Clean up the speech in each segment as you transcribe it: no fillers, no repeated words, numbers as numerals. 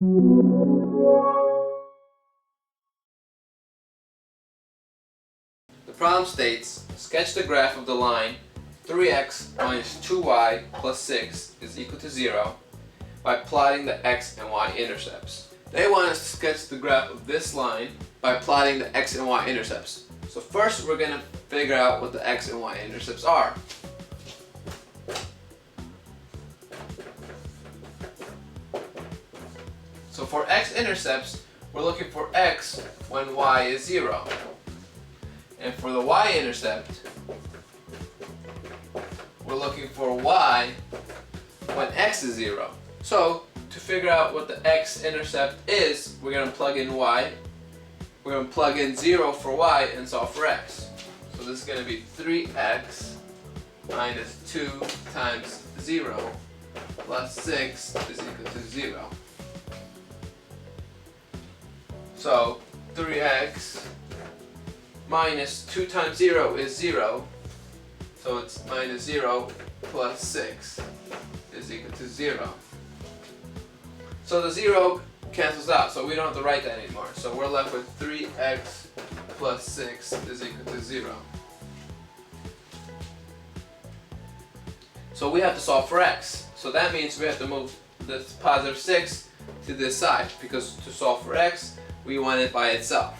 The problem states, sketch the graph of the line 3x minus 2y plus 6 is equal to 0 by plotting the x and y intercepts. They want us to sketch the graph of this line by plotting the x and y intercepts. So first we're going to figure out what the x and y intercepts are. So for x-intercepts, we're looking for x when y is 0. And for the y-intercept, we're looking for y when x is 0. So to figure out what the x-intercept is, we're going to plug in y. We're going to plug in 0 for y and solve for x. So this is going to be 3x minus 2 times 0 plus 6 is equal to 0. So 3x minus 2 times 0 is 0. So it's minus 0 plus 6 is equal to 0. So the 0 cancels out, so we don't have to write that anymore. So we're left with 3x plus 6 is equal to 0. So we have to solve for x. So that means we have to move this positive 6 to this side, because to solve for x, we want it by itself.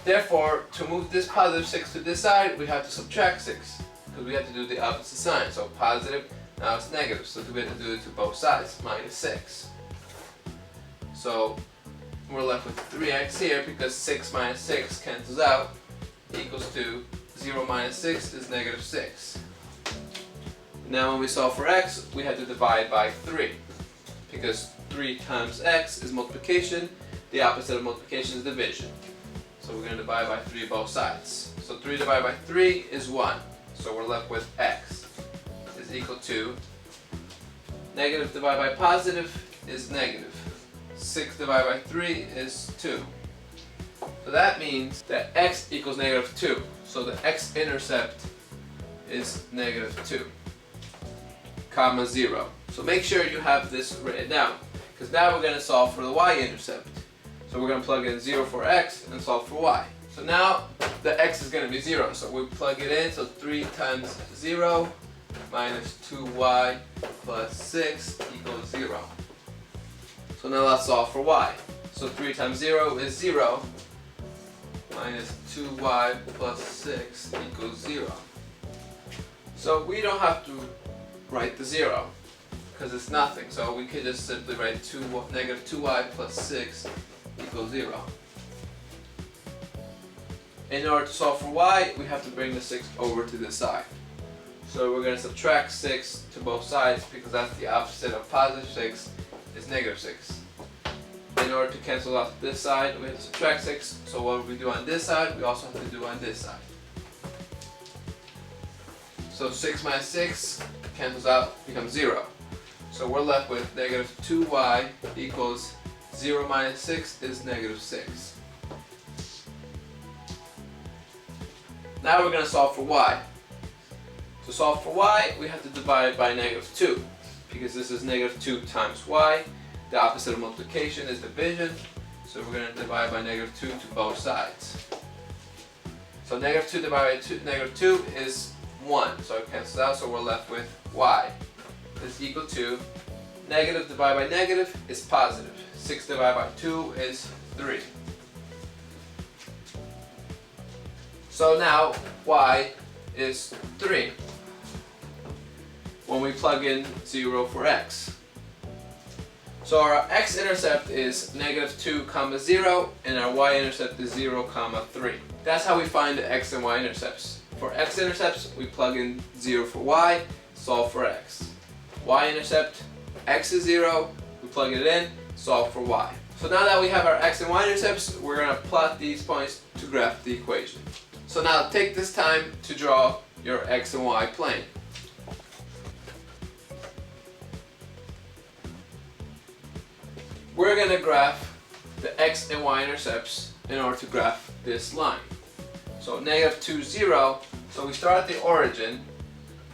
Therefore, to move this positive 6 to this side, we have to subtract 6, because we have to do the opposite sign. So positive, now it's negative, so we have to do it to both sides, minus 6. So we're left with 3x here, because 6 minus 6 cancels out, equals to 0 minus 6 is negative 6. Now when we solve for x, we have to divide by 3, because 3 times x is multiplication, the opposite of multiplication is division. So we're going to divide by 3 both sides. So 3 divided by 3 is 1. So we're left with x is equal to negative divided by positive is negative. 6 divided by 3 is 2. So that means that x equals negative 2. So the x-intercept is negative 2, comma 0. So make sure you have this written down, because now we're going to solve for the y-intercept. So we're going to plug in 0 for x and solve for y. So now the x is going to be 0, so we plug it in. So 3 times 0 minus 2y plus 6 equals 0. So now let's solve for y. So 3 times 0 is 0 minus 2y plus 6 equals 0. So we don't have to write the 0, because it's nothing. So we could just simply write negative 2y plus 6 equals 0. In order to solve for y, we have to bring the 6 over to this side. So we're going to subtract 6 to both sides, because that's the opposite of positive 6 is negative 6. In order to cancel out this side, we have to subtract 6. So what we do on this side, we also have to do on this side. So 6 minus 6 cancels out, becomes 0. So we're left with negative 2y equals 0 minus 6 is negative 6. Now we're going to solve for y. To solve for y, we have to divide by negative 2, because this is negative 2 times y. The opposite of multiplication is division, so we're going to divide by negative 2 to both sides. So negative 2 divided by negative 2 is 1, so it cancels out, so we're left with y is equal to negative divided by negative is positive. 6 divided by 2 is 3. So now y is 3 when we plug in 0 for x. So our x-intercept is negative 2 comma 0, and our y-intercept is 0 comma 3. That's how we find the x and y-intercepts. For x-intercepts, we plug in 0 for y, solve for x. Y-intercept, x is 0, we plug it in, solve for y. So now that we have our x and y-intercepts, we're going to plot these points to graph the equation. So now take this time to draw your x and y plane. We're going to graph the x and y intercepts in order to graph this line. So negative 2, 0, so we start at the origin.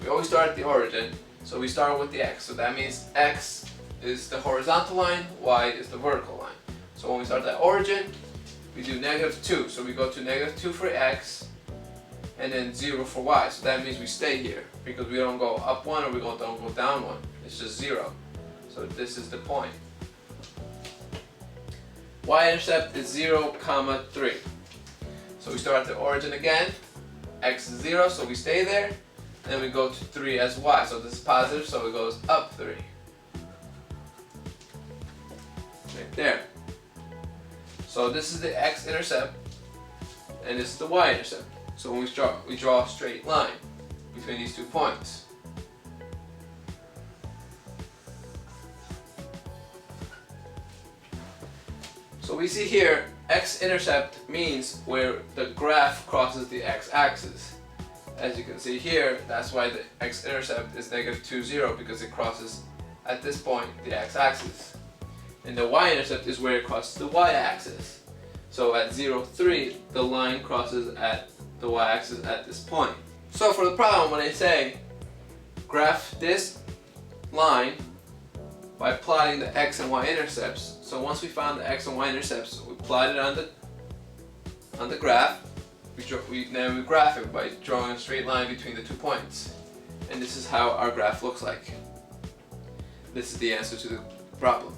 We always start at the origin, so we start with the x. So that means x is the horizontal line, y is the vertical line. So when we start at origin, we do -2. So we go to -2 for x, and then 0 for y. So that means we stay here, because we don't go up 1 or we don't go down 1. It's just 0. So this is the point. Y-intercept is 0, 3. So we start at the origin again. X is 0, so we stay there. And then we go to 3 as y. So this is positive, so it goes up 3. Right there. So this is the x-intercept, and this is the y-intercept. So when we draw a straight line between these 2 points. So we see here, x-intercept means where the graph crosses the x-axis. As you can see here, that's why the x-intercept is -2, 0, because it crosses at this point the x-axis. And the y-intercept is where it crosses the y-axis. So at 0, 3, the line crosses at the y-axis at this point. So for the problem, when I say graph this line by plotting the x and y-intercepts, so once we found the x and y-intercepts, we plot it on the graph. Then we graph it by drawing a straight line between the 2 points. And this is how our graph looks like. This is the answer to the problem.